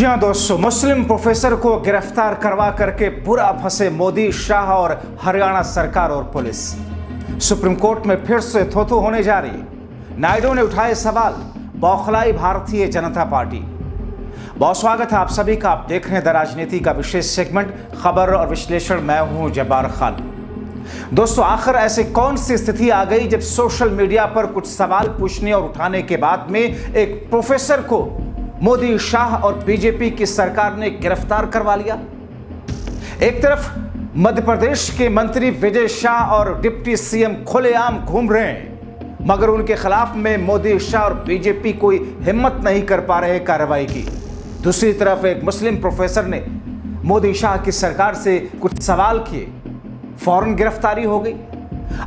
जी हाँ दोस्तों, मुस्लिम प्रोफेसर को गिरफ्तार करवा करके बुरा फंसे मोदी, शाह और हरियाणा सरकार और पुलिस। सुप्रीम कोर्ट में फिर से थोथो होने जा रही। नायडू ने उठाए सवाल, बौखलाई भारतीय जनता पार्टी। बहुत स्वागत है आप सभी का। आप देख रहे हैं द राजनीति का विशेष सेगमेंट खबर और विश्लेषण। मैं हूं जब्बार खान। दोस्तों, आखिर ऐसे कौन सी स्थिति आ गई जब सोशल मीडिया पर कुछ सवाल पूछने और उठाने के बाद में एक प्रोफेसर को मोदी, शाह और बीजेपी की सरकार ने गिरफ्तार करवा लिया। एक तरफ मध्य प्रदेश के मंत्री विजय शाह और डिप्टी सीएम खुलेआम घूम रहे हैं, मगर उनके खिलाफ में मोदी, शाह और बीजेपी कोई हिम्मत नहीं कर पा रहे कार्रवाई की। दूसरी तरफ एक मुस्लिम प्रोफेसर ने मोदी, शाह की सरकार से कुछ सवाल किए, फौरन गिरफ्तारी हो गई।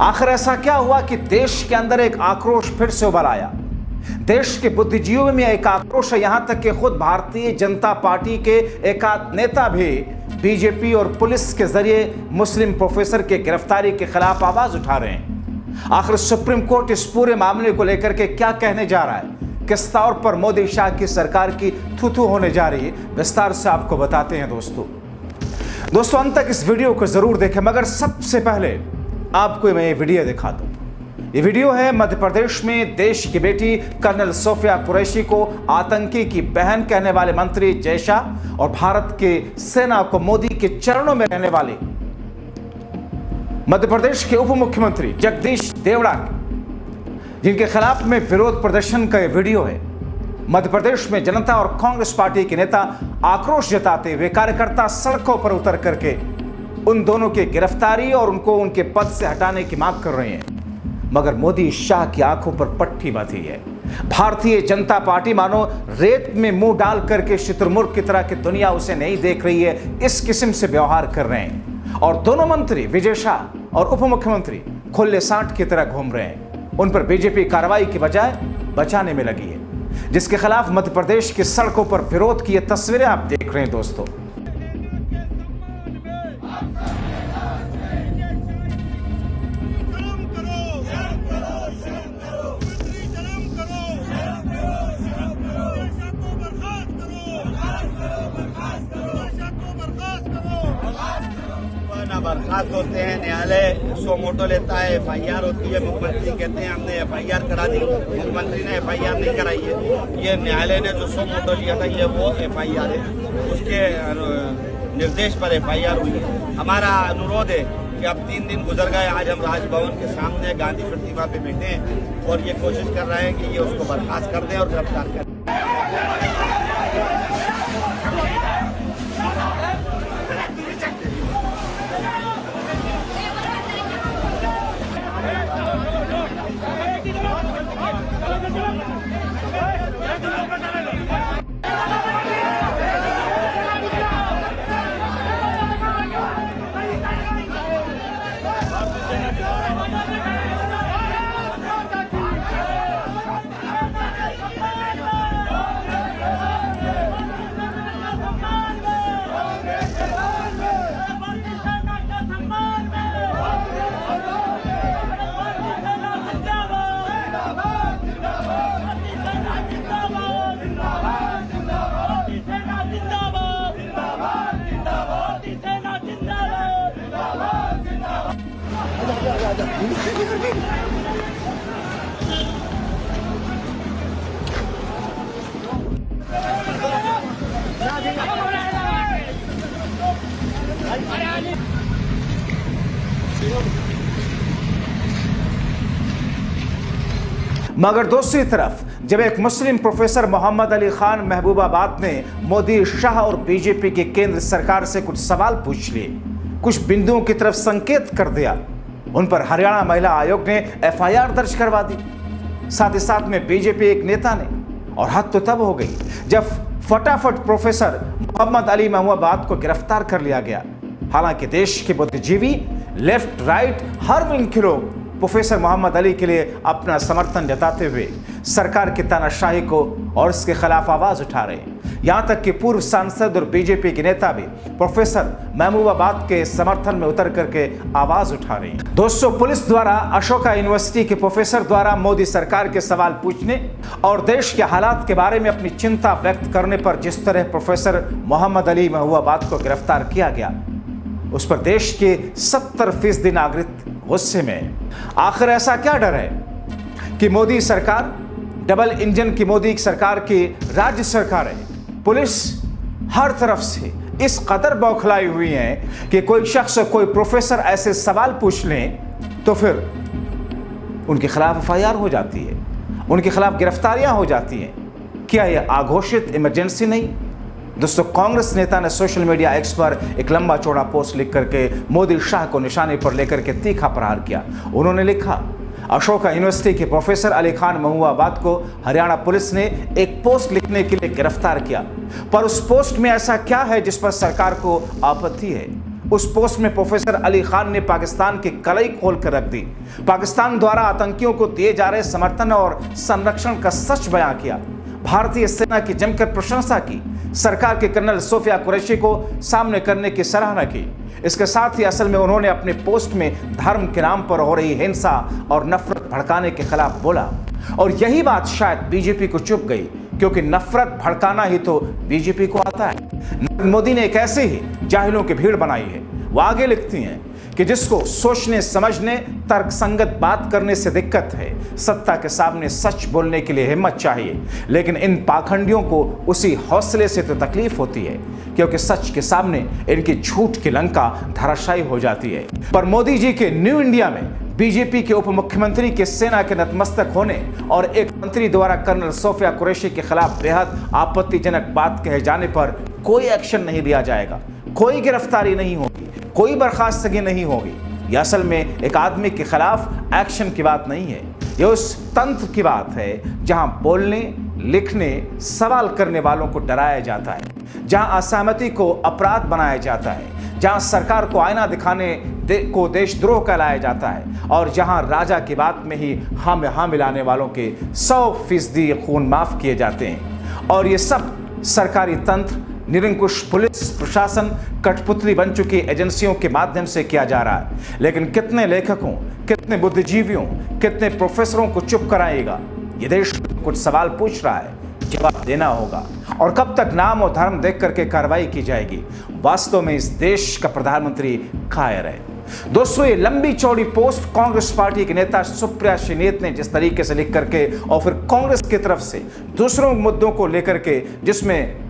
आखिर ऐसा क्या हुआ कि देश के अंदर एक आक्रोश फिर से उभर आया। देश के बुद्धिजीवियों में एक आक्रोश है, यहां तक कि खुद भारतीय जनता पार्टी के एकाध नेता भी बीजेपी और पुलिस के जरिए मुस्लिम प्रोफेसर के गिरफ्तारी के खिलाफ आवाज उठा रहे हैं। आखिर सुप्रीम कोर्ट इस पूरे मामले को लेकर के क्या कहने जा रहा है, किस तौर पर मोदी, शाह की सरकार की थू-थू होने जा रही है, विस्तार से आपको बताते हैं। दोस्तों अंत तक इस वीडियो को जरूर देखें, मगर सबसे पहले आपको मैं ये वीडियो दिखा दूं। ये वीडियो है मध्य प्रदेश में देश की बेटी कर्नल सोफिया कुरैशी को आतंकी की बहन कहने वाले मंत्री जय शाह और भारत के सेना को मोदी के चरणों में रहने वाले मध्य प्रदेश के उप मुख्यमंत्री जगदीश देवड़ा, जिनके खिलाफ में विरोध प्रदर्शन का ये वीडियो है। मध्य प्रदेश में जनता और कांग्रेस पार्टी के नेता आक्रोश जताते हुए कार्यकर्ता सड़कों पर उतर करके उन दोनों की गिरफ्तारी और उनको उनके पद से हटाने की मांग कर रहे हैं। मगर मोदी, शाह की आंखों पर पट्टी बांधी है। भारतीय जनता पार्टी मानो रेत में मुंह डाल करके शुतुरमुर्ग की तरह की दुनिया उसे नहीं देख रही है, इस किस्म से व्यवहार कर रहे हैं। और दोनों मंत्री विजय शाह और उप मुख्यमंत्री खुले सांड की तरह घूम रहे हैं। उन पर बीजेपी कार्रवाई की बजाय बचाने में लगी है, जिसके खिलाफ मध्य प्रदेश की सड़कों पर विरोध की ये तस्वीरें आप देख रहे हैं। दोस्तों बर्खास्त होते हैं, न्यायालय सो मोटो लेता है, एफआईआर होती है, मुख्यमंत्री कहते हैं हमने एफआईआर करा दी, मुख्यमंत्री ने एफआईआर नहीं कराई है। ये न्यायालय ने जो सो मोटो लिया था ये वो एफआईआर है, उसके निर्देश पर एफआईआर हुई है। हमारा अनुरोध है कि अब 3 दिन गुजर गए, आज हम राजभवन के सामने गांधी प्रतिमा पे बैठे हैं और ये कोशिश कर रहे हैं कि ये उसको बर्खास्त कर दें और गिरफ्तार कर दें। मगर दूसरी तरफ जब एक मुस्लिम प्रोफेसर मोहम्मद अली खान महबूबाबाद ने मोदी, शाह और बीजेपी की केंद्र सरकार से कुछ सवाल पूछ लिए, कुछ बिंदुओं की तरफ संकेत कर दिया, उन पर हरियाणा महिला आयोग ने एफआईआर दर्ज करवा दी। साथ ही साथ में बीजेपी एक नेता ने, और हद तो तब हो गई जब फटाफट प्रोफेसर मोहम्मद अली महबूबाबाद को गिरफ्तार कर लिया गया। हालांकि देश के बुद्धिजीवी, लेफ्ट राइट, हर विंग के लोग प्रोफेसर मोहम्मद अली के लिए अपना समर्थन जताते हुए सरकार की तानाशाही को और इसके खिलाफ आवाज उठा रहे हैं। यहां तक कि पूर्व सांसद और बीजेपी के नेता भी प्रोफेसर महबूबाबाद के समर्थन में उतर करके आवाज उठा रहे हैं। दोस्तों, पुलिस द्वारा अशोका यूनिवर्सिटी के प्रोफेसर द्वारा मोदी सरकार के सवाल पूछने और देश के हालात के बारे में अपनी चिंता व्यक्त करने पर जिस तरह प्रोफेसर मोहम्मद अली महबूबाबाद को गिरफ्तार किया गया, उस पर देश के 70% नागरिक गुस्से में हैं। आखिर ऐसा क्या डर है कि मोदी सरकार डबल इंजन की मोदी सरकार की राज्य सरकार है, पुलिस हर तरफ से इस कदर बौखलाई हुई है कि कोई शख्स, कोई प्रोफेसर ऐसे सवाल पूछ लें तो फिर उनके खिलाफ एफआईआर हो जाती है, उनके खिलाफ गिरफ्तारियां हो जाती हैं। क्या यह आघोषित इमरजेंसी नहीं? दोस्तों, कांग्रेस नेता ने सोशल मीडिया एक्स पर एक लंबा चौड़ा पोस्ट लिख करके मोदी शाह को निशाने पर लेकर के तीखा प्रहार किया। उन्होंने लिखा, अशोका यूनिवर्सिटी के प्रोफेसर अली खान महबूबाबाद को हरियाणा पुलिस ने एक पोस्ट लिखने के लिए गिरफ्तार किया, पर उस पोस्ट में ऐसा क्या है जिस पर सरकार को आपत्ति है? उस पोस्ट में प्रोफेसर अली खान ने पाकिस्तान की कलई खोल कर रख दी, पाकिस्तान द्वारा आतंकियों को दिए जा रहे समर्थन और संरक्षण का सच बयां किया, भारतीय सेना की जमकर प्रशंसा की, सरकार के कर्नल सोफिया कुरैशी को सामने करने की सराहना की। इसके साथ ही असल में उन्होंने अपने पोस्ट में धर्म के नाम पर हो रही हिंसा और नफरत भड़काने के खिलाफ बोला, और यही बात शायद बीजेपी को चुभ गई, क्योंकि नफरत भड़काना ही तो बीजेपी को आता है। नरेंद्र मोदी ने एक ऐसे ही जाहिलों की भीड़ बनाई है। वो आगे लिखती हैं कि जिसको सोचने समझने तर्कसंगत बात करने से दिक्कत है, सत्ता के सामने सच बोलने के लिए हिम्मत चाहिए, लेकिन इन पाखंडियों को उसी हौसले से तो तकलीफ होती है क्योंकि सच के सामने इनकी झूठ की लंका धराशायी हो जाती है। पर मोदी जी के न्यू इंडिया में बीजेपी के उप मुख्यमंत्री के सेना के नतमस्तक होने और एक मंत्री द्वारा कर्नल सोफिया कुरैशी के खिलाफ बेहद आपत्तिजनक बात कहे जाने पर कोई एक्शन नहीं लिया जाएगा, कोई गिरफ्तारी नहीं होगी, कोई बर्खास्तगी नहीं होगी। यह असल में एक आदमी के खिलाफ एक्शन की बात नहीं है, यह उस तंत्र की बात है जहां बोलने, लिखने, सवाल करने वालों को डराया जाता है, जहां असहमति को अपराध बनाया जाता है, जहां सरकार को आईना दिखाने को देशद्रोह कहलाया जाता है, और जहां राजा की बात में ही हाँ में हाँ मिलाने वालों के 100% खून माफ किए जाते हैं। और ये सब सरकारी तंत्र, निरंकुश पुलिस प्रशासन, कठपुतली बन चुकी एजेंसियों के माध्यम से किया जा रहा है। लेकिन कितने लेखकों, कितने बुद्धिजीवियों, कितने प्रोफेसरों को चुप कराएगा? ये देश कुछ सवाल पूछ रहा है, जवाब देना होगा। और कब तक नाम और धर्म देख करके कार्रवाई की जाएगी? वास्तव में इस देश का प्रधानमंत्री कायर है। दोस्तों, ये लंबी चौड़ी पोस्ट कांग्रेस पार्टी के नेता सुप्रिया श्रीनेत ने जिस तरीके से लिख करके और फिर कांग्रेस की तरफ से दूसरों मुद्दों को लेकर के, जिसमें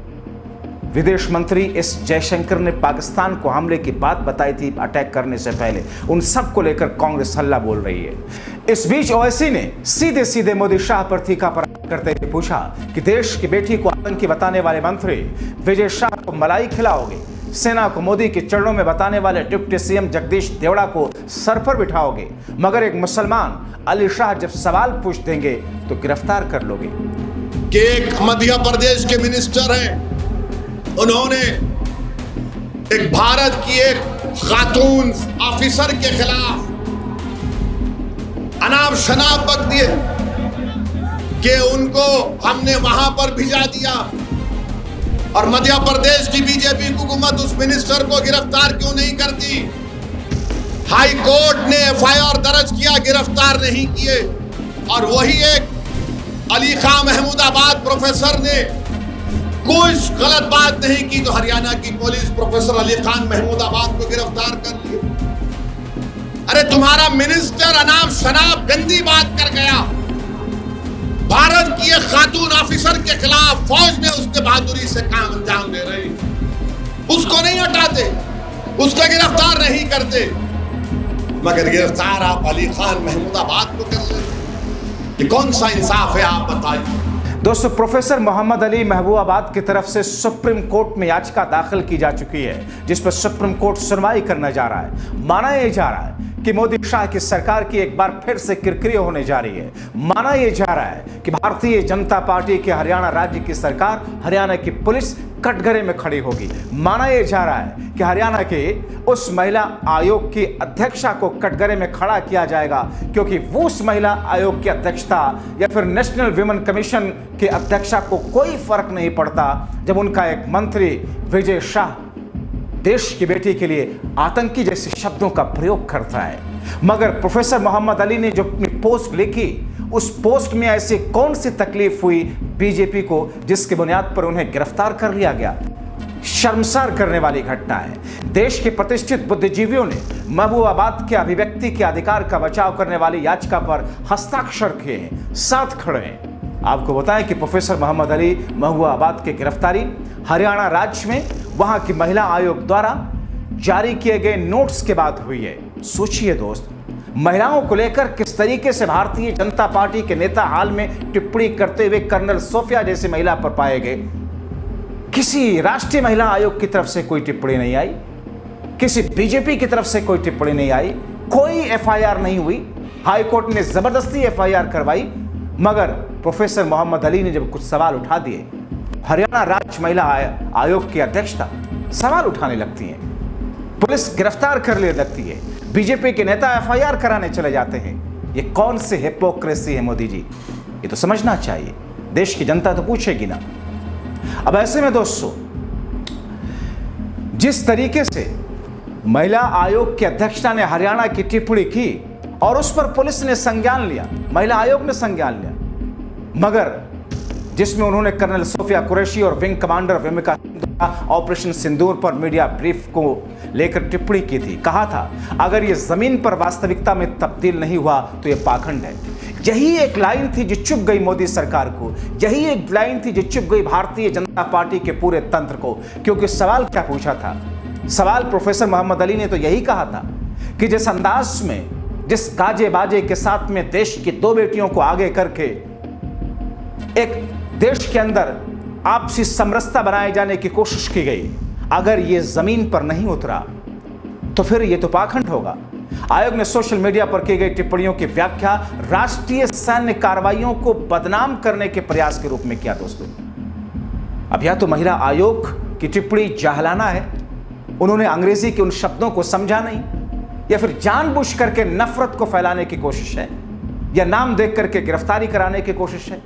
विदेश मंत्री एस जयशंकर ने पाकिस्तान को हमले की बात बताई थी अटैक करने से पहले, उन सब को लेकर कांग्रेस हल्ला बोल रही है। इस बीच ओवैसी ने सीधे सीधे मोदी शाह पर तीखा प्रहार करते हुए पूछा कि देश की बेटी को आतंकी बताने वाले मंत्री विजय शाह को मलाई खिलाओगे, सेना को मोदी के चरणों में बताने वाले डिप्टी सीएम जगदीश देवड़ा को सर पर बिठाओगे, मगर एक मुसलमान अली शाह जब सवाल पूछ देंगे तो गिरफ्तार कर लोगे। कि एक मध्य प्रदेश के मिनिस्टर हैं, उन्होंने एक भारत की एक खातून ऑफिसर के खिलाफ अनाप शनाप बक दिए कि उनको हमने वहां पर भिजा दिया, और मध्य प्रदेश की बीजेपी हुकूमत उस मिनिस्टर को गिरफ्तार क्यों नहीं करती? हाई कोर्ट ने एफआईआर दर्ज किया, गिरफ्तार नहीं किए। और वही एक अली खान महमूदाबाद प्रोफेसर ने कोई गलत बात नहीं की तो हरियाणा की पुलिस प्रोफेसर अली खान महमूदाबाद को गिरफ्तार कर लिया। अरे तुम्हारा मिनिस्टर अनाप शनाप गंदी बात कर गया, भारत की एक खातून ऑफिसर के खिलाफ फौज ने उसके बहादुरी से काम अंजाम दे रही, उसको नहीं हटाते, उसको गिरफ्तार नहीं करते, मगर गिरफ्तार आप अली खान महमूदाबाद को कर लेते। ये कौन सा इंसाफ है, आप बताइए। दोस्तों, प्रोफेसर मोहम्मद अली महबूबाबाद की तरफ से सुप्रीम कोर्ट में याचिका दाखिल की जा चुकी है, जिस पर सुप्रीम कोर्ट सुनवाई करने जा रहा है। माना यह जा रहा है कि मोदी शाह की सरकार की एक बार फिर से किरकिरी होने जा रही है। माना यह जा रहा है कि भारतीय जनता पार्टी के हरियाणा राज्य की सरकार, हरियाणा की पुलिस कटघरे में खड़ी होगी। माना यह जा रहा है कि हरियाणा के उस महिला आयोग की अध्यक्षा को कटघरे में खड़ा किया जाएगा, क्योंकि वो उस महिला आयोग की अध्यक्षता या फिर नेशनल विमेन कमीशन के अध्यक्षा को कोई फर्क नहीं पड़ता जब उनका एक मंत्री विजय शाह देश की बेटी के लिए आतंकी जैसे शब्दों का प्रयोग करता है। मगर प्रोफेसर मोहम्मद अली ने जो अपनी पोस्ट लिखी, उस पोस्ट में ऐसी कौन सी तकलीफ हुई बीजेपी को जिसकी बुनियाद पर उन्हें गिरफ्तार कर लिया गया? शर्मसार करने वाली घटना है। देश के प्रतिष्ठित बुद्धिजीवियों ने महबूबाबाद के अभिव्यक्ति के अधिकार का बचाव करने वाली याचिका पर हस्ताक्षर किए हैं, साथ खड़े हैं। आपको बताएं कि प्रोफेसर मोहम्मद अली महबूबाबाद की गिरफ्तारी हरियाणा राज्य में वहां की महिला आयोग द्वारा जारी किए गए नोट्स के बाद हुई है। सोचिए दोस्त, महिलाओं को लेकर किस तरीके से भारतीय जनता पार्टी के नेता हाल में टिप्पणी करते हुए कर्नल सोफिया जैसी महिला पर पाए गए। किसी राष्ट्रीय महिला आयोग की तरफ से कोई टिप्पणी नहीं आई, किसी बीजेपी की तरफ से कोई टिप्पणी नहीं आई, कोई एफआईआर नहीं हुई। हाईकोर्ट ने जबरदस्ती एफआईआर करवाई, मगर प्रोफेसर मोहम्मद अली ने जब कुछ सवाल उठा दिए, हरियाणा राज्य महिला आयोग की अध्यक्षता सवाल उठाने लगती है, पुलिस गिरफ्तार कर ले लगती है, बीजेपी के नेता एफआईआर कराने चले जाते हैं। ये कौन सी हिपोक्रेसी है मोदी जी? ये तो समझना चाहिए, देश की जनता तो पूछेगी ना। अब ऐसे में दोस्तों, जिस तरीके से महिला आयोग की अध्यक्षता ने हरियाणा की टिप्पणी की और उस पर पुलिस ने संज्ञान लिया, महिला आयोग ने संज्ञान लिया, मगर जिसमें उन्होंने कर्नल सोफिया कुरैशी और विंग कमांडर विमिका ऑपरेशन सिंदूर पर मीडिया ब्रीफ को लेकर टिप्पणी की थी, कहा था अगर यह जमीन पर वास्तविकता में तब्दील नहीं हुआ तो यह पाखंड है। यही एक लाइन थी जो चुप गई मोदी सरकार को, यही एक लाइन थी जो चुप गई भारतीय जनता पार्टी के पूरे तंत्र को। क्योंकि सवाल क्या पूछा था? सवाल प्रोफेसर मोहम्मद अली ने तो यही कहा था कि जिस अंदाज में, जिस गाजे बाजे के साथ में देश की दो बेटियों को आगे करके एक देश के अंदर आपसी समरसता बनाए जाने की कोशिश की गई, अगर यह जमीन पर नहीं उतरा तो फिर यह तो पाखंड होगा। आयोग ने सोशल मीडिया पर की गई टिप्पणियों की व्याख्या राष्ट्रीय सैन्य कार्रवाइयों को बदनाम करने के प्रयास के रूप में किया। दोस्तों, अब या तो महिला आयोग की टिप्पणी जाहलाना है, उन्होंने अंग्रेजी के उन शब्दों को समझा नहीं, या फिर जानबूझ करके नफरत को फैलाने की कोशिश है, या नाम देख करके गिरफ्तारी कराने की कोशिश है।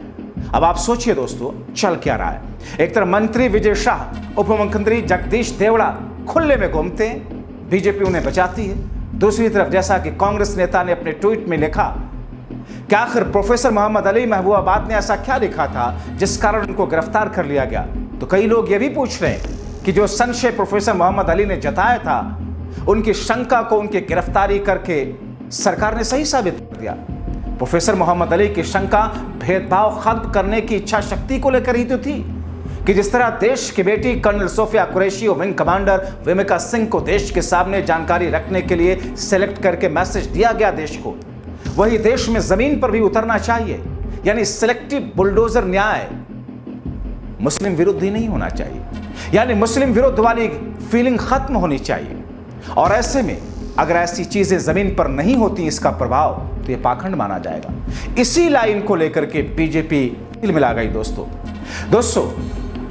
अब आप सोचिए दोस्तों, चल क्या रहा है? एक तरफ मंत्री विजय शाह, उप मुख्यमंत्री जगदीश देवड़ा खुले में घूमते हैं, बीजेपी उन्हें बचाती है। दूसरी तरफ, जैसा कि कांग्रेस नेता ने अपने ट्वीट में लिखा कि आखिर प्रोफेसर मोहम्मद अली महबूबाबाद ने ऐसा क्या लिखा था जिस कारण उनको गिरफ्तार कर लिया गया। तो कई लोग यह भी पूछ रहे हैं कि जो संशय प्रोफेसर मोहम्मद अली ने जताया था, उनकी शंका को उनकी गिरफ्तारी करके सरकार ने सही साबित कर दिया। प्रोफेसर मोहम्मद अली की शंका भेदभाव खत्म करने की इच्छा शक्ति को लेकर ही तो थी कि जिस तरह देश की बेटी कर्नल सोफिया कुरैशी और विंग कमांडर विमिका सिंह को देश के सामने जानकारी रखने के लिए सेलेक्ट करके मैसेज दिया गया देश को, वही देश में जमीन पर भी उतरना चाहिए। यानी सिलेक्टिव बुलडोजर न्याय मुस्लिम विरुद्ध ही नहीं होना चाहिए, यानी मुस्लिम विरुद्ध वाली फीलिंग खत्म होनी चाहिए। और ऐसे में अगर ऐसी चीजें जमीन पर नहीं होती, इसका प्रभाव, तो यह पाखंड माना जाएगा। इसी लाइन को लेकर के बीजेपी दिल मिला गई। दोस्तों,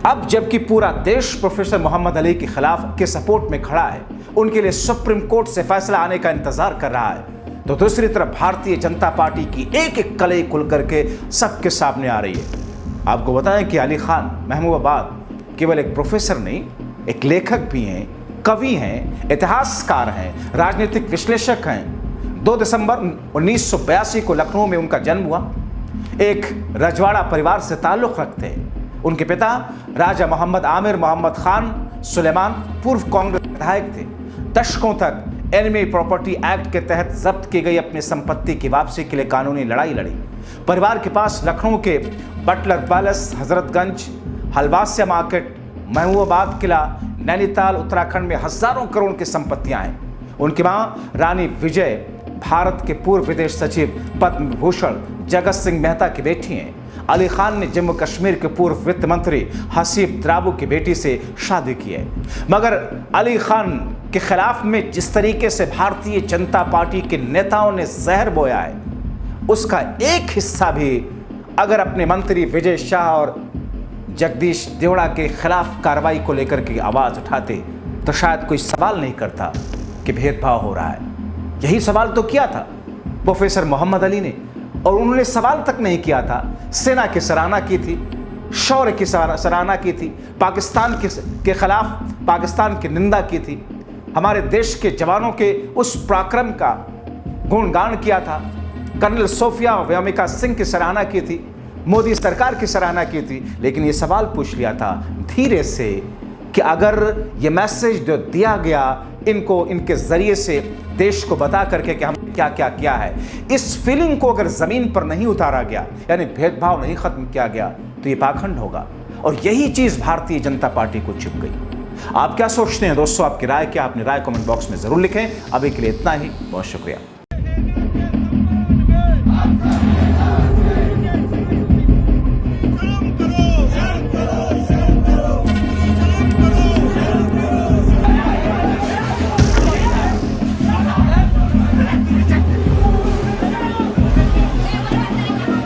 अब जबकि पूरा देश प्रोफेसर मोहम्मद अली के खिलाफ के सपोर्ट में खड़ा है, उनके लिए सुप्रीम कोर्ट से फैसला आने का इंतजार कर रहा है, तो दूसरी तरफ भारतीय जनता पार्टी की एक एक कलई खुल करके सबके सामने आ रही है। आपको बताएं कि अली खान महबूबाबाद केवल एक प्रोफेसर नहीं, एक लेखक भी हैं, कवि हैं, इतिहासकार हैं, राजनीतिक विश्लेषक हैं। 2 दिसंबर 1982 को लखनऊ में उनका जन्म हुआ। एक रजवाड़ा परिवार से ताल्लुक़ रखते हैं। उनके पिता राजा मोहम्मद आमिर मोहम्मद खान सुलेमान पूर्व कांग्रेस विधायक थे। दशकों तक एनिमी प्रॉपर्टी एक्ट के तहत जब्त की गई अपनी संपत्ति की वापसी के लिए कानूनी लड़ाई लड़ी। परिवार के पास लखनऊ के Butler Palace, Hazratganj, Halwasiya market, Mahbubabad किला, नैनीताल, उत्तराखंड में हजारों करोड़ की संपत्तियां हैं। उनकी मां रानी विजय भारत के पूर्व विदेश सचिव पद्म भूषण जगत सिंह मेहता की बेटी हैं। अली खान ने जम्मू कश्मीर के पूर्व वित्त मंत्री हसीब द्राबू की बेटी से शादी की है। मगर अली खान के खिलाफ में जिस तरीके से भारतीय जनता पार्टी के नेताओं ने जहर बोया है, उसका एक हिस्सा भी अगर अपने मंत्री विजय शाह और जगदीश देवड़ा के खिलाफ कार्रवाई को लेकर के आवाज उठाते तो शायद कोई सवाल नहीं करता कि भेदभाव हो रहा है। यही सवाल तो किया था प्रोफेसर मोहम्मद अली ने, और उन्होंने सवाल तक नहीं किया था, सेना की सराहना की थी, शौर्य की सराहना की थी, पाकिस्तान के खिलाफ पाकिस्तान की निंदा की थी, हमारे देश के जवानों के उस पराक्रम का गुणगान किया था, कर्नल सोफिया व्योमिका सिंह की सराहना की थी, मोदी सरकार की सराहना की थी, लेकिन ये सवाल पूछ लिया था धीरे से कि अगर ये मैसेज जो दिया गया इनको, इनके जरिए से देश को बता करके कि हम क्या क्या किया है, इस फीलिंग को अगर जमीन पर नहीं उतारा गया, यानी भेदभाव नहीं खत्म किया गया, तो ये पाखंड होगा। और यही चीज भारतीय जनता पार्टी को चुप गई। आप क्या सोचते हैं दोस्तों? आपकी राय क्या? अपनी राय कमेंट बॉक्स में जरूर लिखें। अभी के लिए इतना ही, बहुत शुक्रिया।